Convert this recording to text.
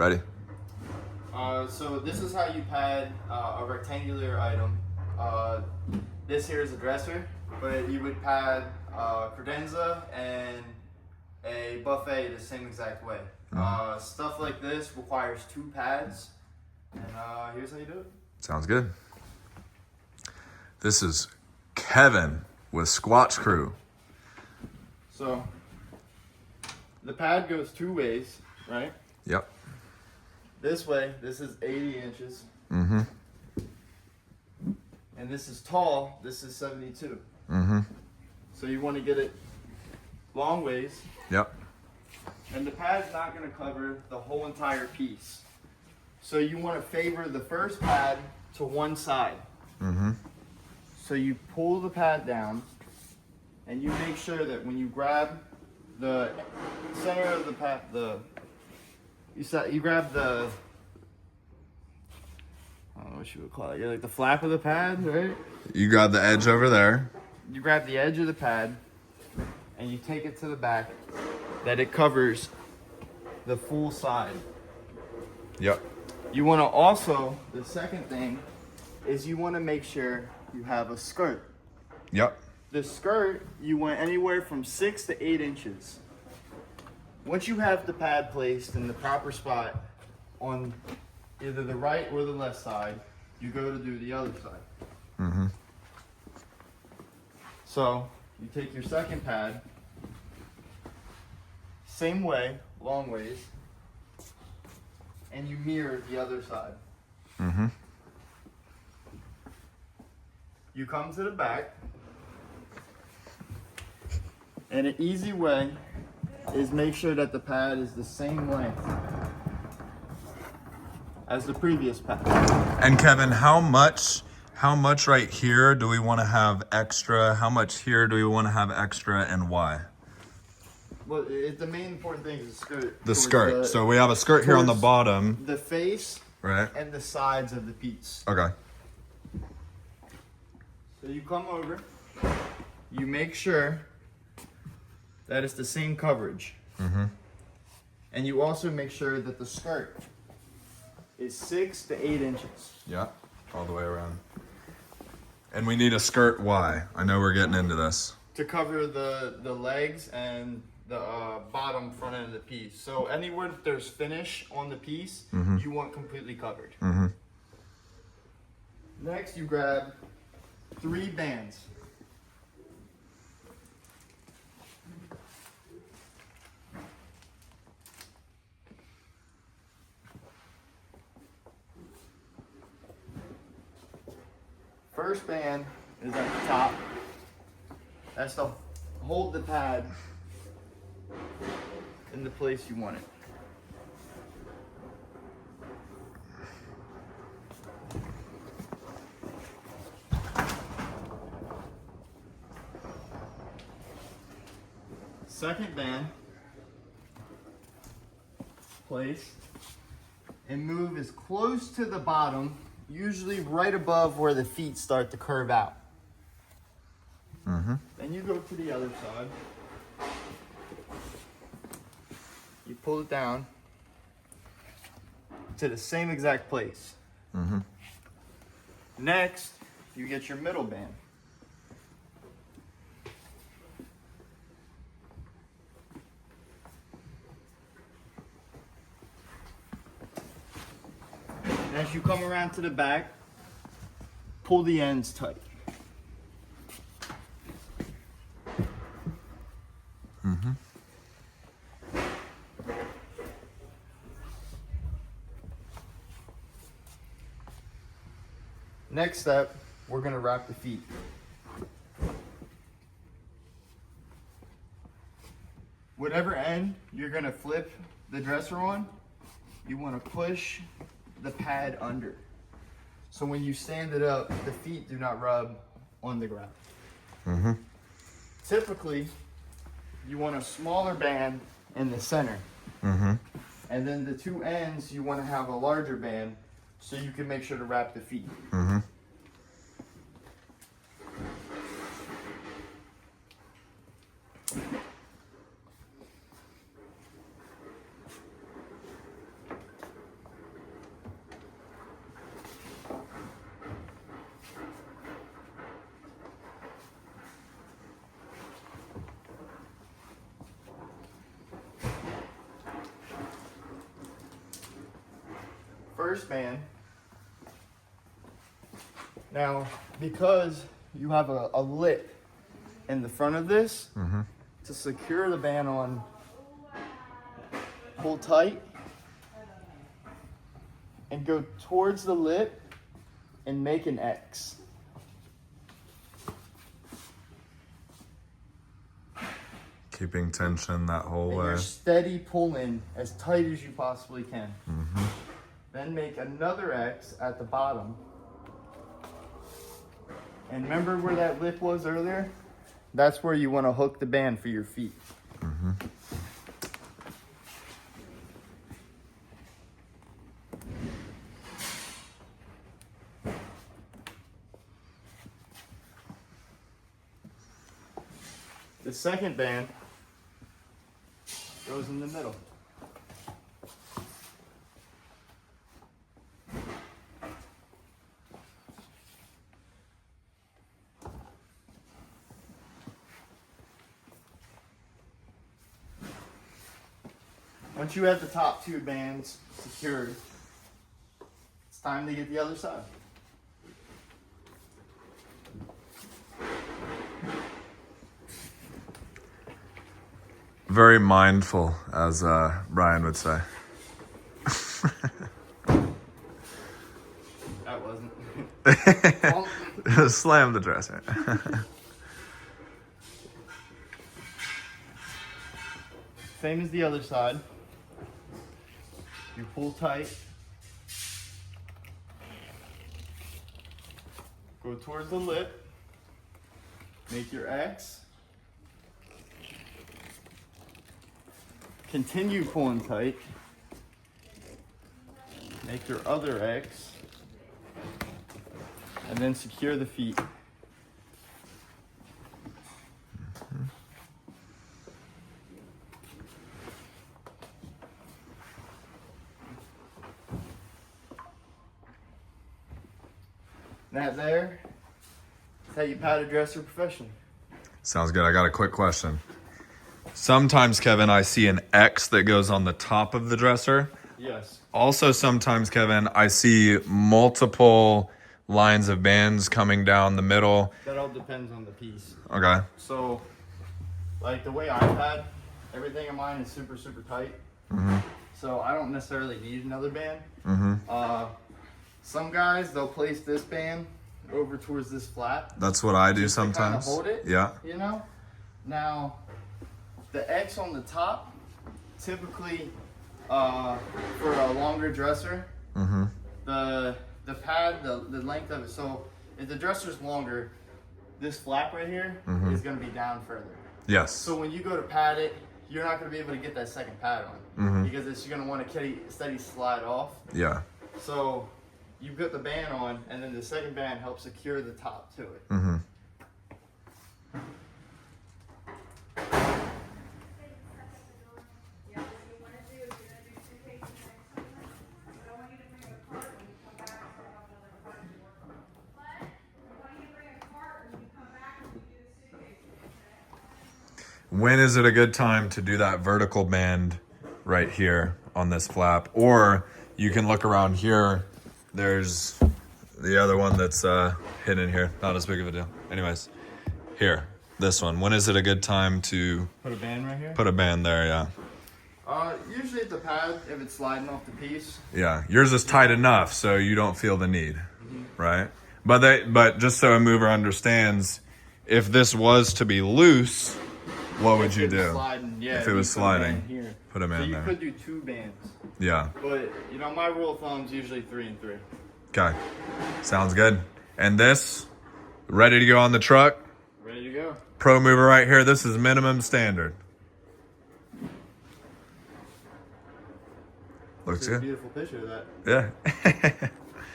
Ready? So this is how you pad a rectangular item. This here is a dresser, but you would pad credenza and a buffet the same exact way. Stuff like this requires 2 pads, and here's how you do it. Sounds good. This is Kevin with Squatch Crew. So the pad goes 2 ways, right? Yep. This way, this is 80 inches. Mm-hmm. And this is tall, this is 72. Mm-hmm. So you want to get it long ways. Yep. And the pad's not going to cover the whole entire piece. So you want to favor the first pad to one side. Mm-hmm. So you pull the pad down, and you make sure that when you grab the center of the pad, you grab the, I don't know what you would call it, like the flap of the pad, right? You grab the edge over there. You grab the edge of the pad, and you take it to the back, that it covers the full side. Yep. You want to also, the second thing, is you want to make sure you have a skirt. Yep. The skirt, you want anywhere from 6 to 8 inches. Once you have the pad placed in the proper spot on either the right or the left side, you go to do the other side. Mm-hmm. So you take your second pad, same way, long ways, and you mirror the other side. Mm-hmm. You come to the back, and an easy way is make sure that the pad is the same length as the previous pad. And Kevin, how much right here do we want to have extra? How much here do we want to have extra, and why? Well, the main important thing is the skirt. The skirt. So we have a skirt here on the bottom. The face, right, and the sides of the piece. Okay. So you come over, you make sure that it's the same coverage. Mm-hmm. And you also make sure that the skirt is 6 to 8 inches. Yeah, all the way around. And we need a skirt. Why? I know we're getting into this. To cover the legs and the bottom front end of the piece. So anywhere that there's finish on the piece, mm-hmm. you want completely covered. Mm-hmm. Next, you grab 3 bands. First band is at the top. That's to hold the pad in the place you want it. Second band, place and move as close to the bottom, usually right above where the feet start to curve out. Mm-hmm. Then you go to the other side. You pull it down to the same exact place. Mm-hmm. Next, you get your middle band. And as you come around to the back, pull the ends tight. Mm-hmm. Next step, we're going to wrap the feet. Whatever end you're going to flip the dresser on, you want to push the pad under. So when you stand it up, the feet do not rub on the ground. Mm-hmm. Typically, you want a smaller band in the center. Mm-hmm. And then the 2 ends, you want to have a larger band so you can make sure to wrap the feet. Mm-hmm. first band. Now, because you have a lip in the front of this, to secure the band on, pull tight and go towards the lip and make an X. Keeping tension that whole And way. you're steady pulling as tight as you possibly can. Then make another X at the bottom. And remember where that lip was earlier? That's where you want to hook the band for your feet. The second band goes in the middle. Once you have the top two bands secured, it's time to get the other side. Very mindful, as Brian would say. That wasn't. Slam the dresser. Same as the other side. You pull tight. Go towards the lip. Make your X. Continue pulling tight. Make your other X. And then secure the feet. That there is how you pad a dresser professionally. Sounds good. I got a quick question. Sometimes, Kevin, I see an X that goes on the top of the dresser. Yes. Also, sometimes, Kevin, I see multiple lines of bands coming down the middle. That all depends on the piece. Okay. So, like the way I pad, everything in mine is super, super tight. So I don't necessarily need another band. Some guys, they'll place this band over towards this flat. That's what I do Just to kinda sometimes. hold it. Yeah. You know? Now, the X on the top, typically for a longer dresser, the pad, the length of it, so if the dresser's longer, this flap right here is going to be down further. Yes. So when you go to pad it, you're not going to be able to get that second pad on because it's going to want to steady slide off. Yeah. So you put the band on, and then the second band helps secure the top to it. When is it a good time to do that vertical band right here on this flap? Or you can look around here. There's the other one that's hidden here. Not as big of a deal. Anyways, here, this one. When is it a good time to Put a band right here? put a band there? Yeah. Usually at the pad, if it's sliding off the piece. Yeah. Yours is tight enough so you don't feel the need, right? But just so a mover understands, if this was to be loose, what would you do? Yeah, If it was sliding, put a So band you there. could do two bands. Yeah. But, you know, my rule of thumb is usually 3 and 3. Okay. Sounds good. And this, ready to go on the truck? Ready to go. Pro mover right here. This is minimum standard. Looks It's a good. beautiful picture of that. Yeah.